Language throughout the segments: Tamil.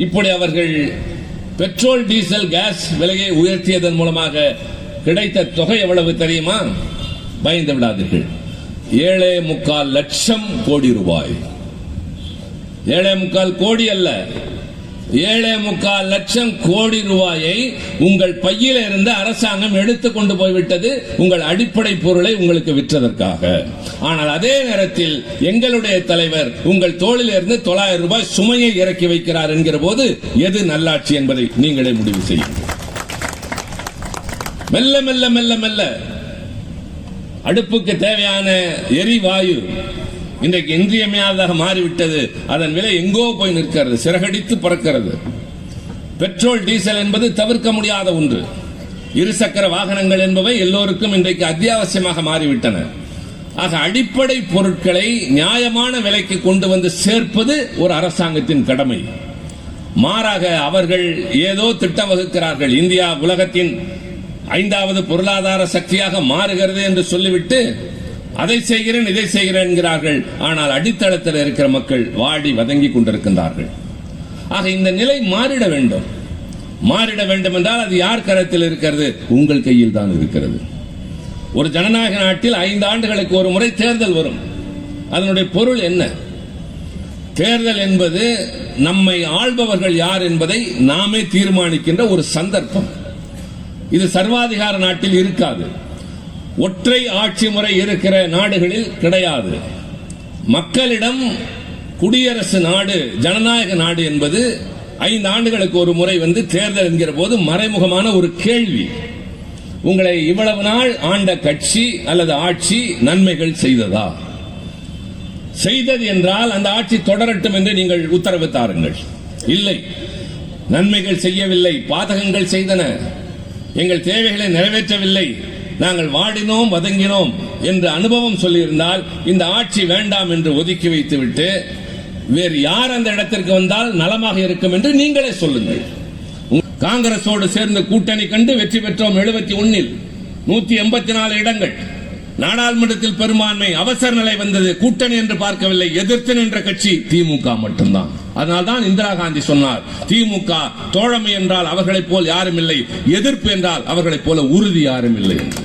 இப்படி அவர்கள் பெட்ரோல் டீசல் கேஸ் விலையை உயர்த்தியதன் மூலமாக கிடைத்த தொகை எவ்வளவு தெரியுமா? பயந்து விடாதீர்கள். 7.25 லட்சம் கோடி ரூபாய். 7.25 கோடி அல்ல, 7.25 லட்சம் கோடி ரூபாயை உங்கள் பையில இருந்து அரசாங்கம் எடுத்துக் கொண்டு போய்விட்டது, உங்கள் அடிப்படை பொருளை உங்களுக்கு விற்றதற்காக. ஆனால் அதே நேரத்தில் எங்களுடைய தலைவர் உங்கள் தோளில் இருந்து 900 ரூபாய் சுமையை இறக்கி வைக்கிறார் என்கிற போது எது நல்லாட்சி என்பதை நீங்களே முடிவு செய்யுங்கள். மெல்ல மெல்ல மெல்ல மெல்ல அடுப்புக்கு தேவையான எரிவாயு இன்றைக்கு இன்றியமையாததாக மாறிவிட்டது. அதன் விலை எங்கோ போய் நிற்கிறது, சிறகடித்து பறக்கிறது. பெட்ரோல் டீசல் என்பது தவிர்க்க முடியாத ஒன்று. இருசக்கர வாகனங்கள் என்பவை எல்லோருக்கும் இன்றைக்கு அத்தியாவசியமாக மாறிவிட்டன. ஆக அடிப்படை பொருட்களை நியாயமான விலைக்கு கொண்டு வந்து சேர்ப்பது ஒரு அரசாங்கத்தின் கடமை. மாறாக அவர்கள் ஏதோ திட்டம் வகுக்கிறார்கள். இந்தியா உலகத்தின் 5வது பொருளாதார சக்தியாக மாறுகிறது என்று சொல்லிவிட்டு அதை செய்கிறேன் இதை செய்கிறேன் என்கிறார்கள். ஆனால் அடித்தளத்தில் இருக்கிற மக்கள் வாடி வதங்கி கொண்டிருக்கின்றார்கள். ஆக இந்த நிலை மாறிட வேண்டும். மாறிட வேண்டும் என்றால் அது யார் கரத்தில் இருக்கிறது? உங்கள் கையில் தான் இருக்கிறது. ஒரு ஜனநாயக நாட்டில் 5 ஆண்டுகளுக்கு ஒரு முறை தேர்தல் வரும். அதனுடைய பொருள் என்ன? தேர்தல் என்பது நம்மை ஆள்பவர்கள் யார் என்பதை நாமே தீர்மானிக்கின்ற ஒரு சந்தர்ப்பம். இது சர்வாதிகார நாட்டில் இருக்காது. ஒற்றை ஆட்சி முறை இருக்கிற நாடுகளில் கிடையாது. மக்களிடம் குடியரசு நாடு, ஜனநாயக நாடு என்பது 5 ஆண்டுகளுக்கு ஒரு முறை வந்து தேர்தல் என்கிற போது மறைமுகமான ஒரு கேள்வி. உங்களை இவ்வளவு நாள் ஆண்ட கட்சி அல்லது ஆட்சி நன்மைகள் செய்ததா? செய்தது என்றால் அந்த ஆட்சி தொடரட்டும் என்று நீங்கள் உத்தரவு தாருங்கள். இல்லை, நன்மைகள் செய்யவில்லை, பாதகங்கள் செய்தன, எங்கள் தேவைகளை நிறைவேற்றவில்லை, நாங்கள் வாடினோம் வதங்கினோம் என்று அனுபவம் சொல்லியிருந்தால் இந்த ஆட்சி வேண்டாம் என்று ஒதுக்கி வைத்துவிட்டு வேறு யார் அந்த இடத்திற்கு வந்தால் நலமாக இருக்கும் என்று நீங்களே சொல்லுங்கள். காங்கிரஸோடு சேர்ந்து கூட்டணி கண்டு வெற்றி பெற்றோம். 71 184 இடங்கள். நாடாளுமன்றத்தில் பெரும்பான்மை, அவசர நிலை வந்தது. கூட்டணி என்று பார்க்கவில்லை, எதிர்த்து நின்ற கட்சி திமுக மட்டும்தான். அதனால்தான் இந்திரா காந்தி சொன்னார், திமுக தோழமை என்றால் அவர்களைப் போல் யாரும் இல்லை, எதிர்ப்பு என்றால் அவர்களைப் போல உறுதி யாரும் இல்லை என்று.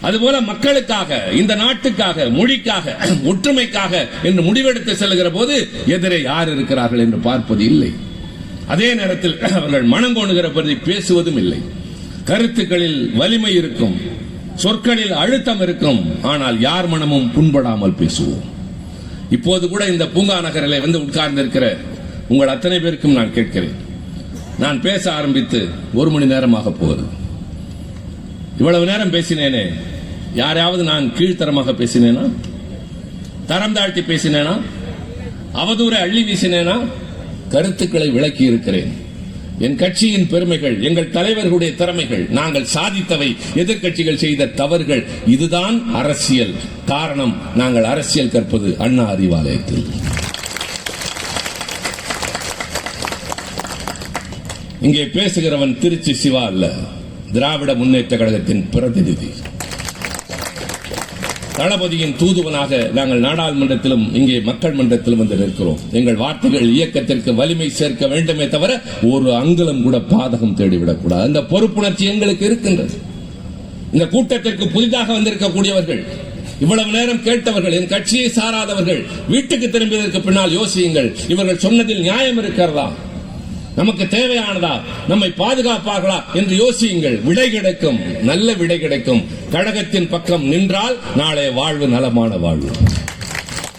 அதுபோல மக்களுக்காக, இந்த நாட்டுக்காக, மொழிக்காக, ஒற்றுமைக்காக என்று முடிவெடுத்து செல்கிற போது எதிரே யார் இருக்கிறார்கள் என்று பார்ப்பது இல்லை. அதே நேரத்தில் அவர்கள் மனங்கோணுகிற பற்றி பேசுவதும் இல்லை. கருத்துக்களில் வலிமை இருக்கும், சொற்களில் அழுத்தம் இருக்கும், ஆனால் யார் மனமும் புண்படாமல் பேசுவோம். இப்போது கூட இந்த பூங்கா நகரில் வந்து உட்கார்ந்திருக்கிற உங்கள் அத்தனை பேருக்கும் நான் கேட்கிறேன், நான் பேச ஆரம்பித்து 1 மணி நேரமாக போகிறது. இவ்வளவு நேரம் பேசினேனே, யாரையாவது நான் கீழ்த்தரமாக பேசினேனா? தரம் தாழ்த்தி பேசினேனா? அவதூறை அள்ளி வீசினேனா? கருத்துக்களை விளக்கி இருக்கிறேன். என் கட்சியின் பெருமைகள், எங்கள் தலைவர்களுடைய திறமைகள், நாங்கள் சாதித்தவை, எதிர்க்கட்சிகள் செய்த தவறுகள், இதுதான் அரசியல். காரணம், நாங்கள் அரசியல் கற்பது அண்ணா அறிவாலயத்தில். இங்கே பேசுகிறவன் திருச்சி சிவா அல்ல, திராவிட முன்னேற்ற கழகத்தின் பிரதிநிதி. தளபதியின் தூதுவனாக நாங்கள் நாடாளுமன்றத்திலும் இங்கே மக்கள் மன்றத்திலும் வந்து நிற்கிறோம். எங்கள் வார்த்தைகள் இயக்கத்திற்கு வலிமை சேர்க்க வேண்டுமே தவிர ஒரு அங்குலம் கூட பாதகம் தேடிவிடக்கூடாது. அந்த பொறுப்புணர்ச்சி எங்களுக்கு இருக்கின்றது. இந்த கூட்டத்திற்கு புதிதாக வந்திருக்கக்கூடியவர்கள், இவ்வளவு நேரம் கேட்டவர்கள், என் கட்சியை சாராதவர்கள், வீட்டுக்கு திரும்பியதற்கு பின்னால் யோசியுங்கள், இவர்கள் சொன்னதில் நியாயம் இருக்கிறதா? நமக்கு தேவையானதா? நம்மை பாதுகாப்பார்களா என்று யோசியுங்கள். விடை கிடைக்கும், நல்ல விடை கிடைக்கும். கழகத்தின் பக்கம் நின்றால் நாளை வாழ்வு நலமான வாழ்வு.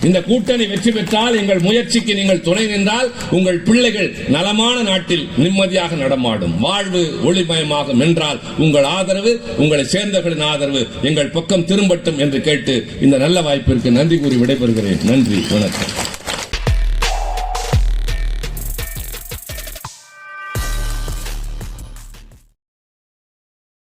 இந்த கூட்டணி வெற்றி பெற்றால், எங்கள் முயற்சிக்கு நீங்கள் துணை நின்றால், உங்கள் பிள்ளைகள் நலமான நாட்டில் நிம்மதியாக நடமாடும், வாழ்வு ஒளிமயமாகும் என்றால் உங்கள் ஆதரவு, உங்களை சேர்ந்தவர்களின் ஆதரவு எங்கள் பக்கம் திரும்பட்டும் என்று கேட்டு இந்த நல்ல வாய்ப்பிற்கு நன்றி கூறி விடைபெறுகிறேன். நன்றி, வணக்கம்.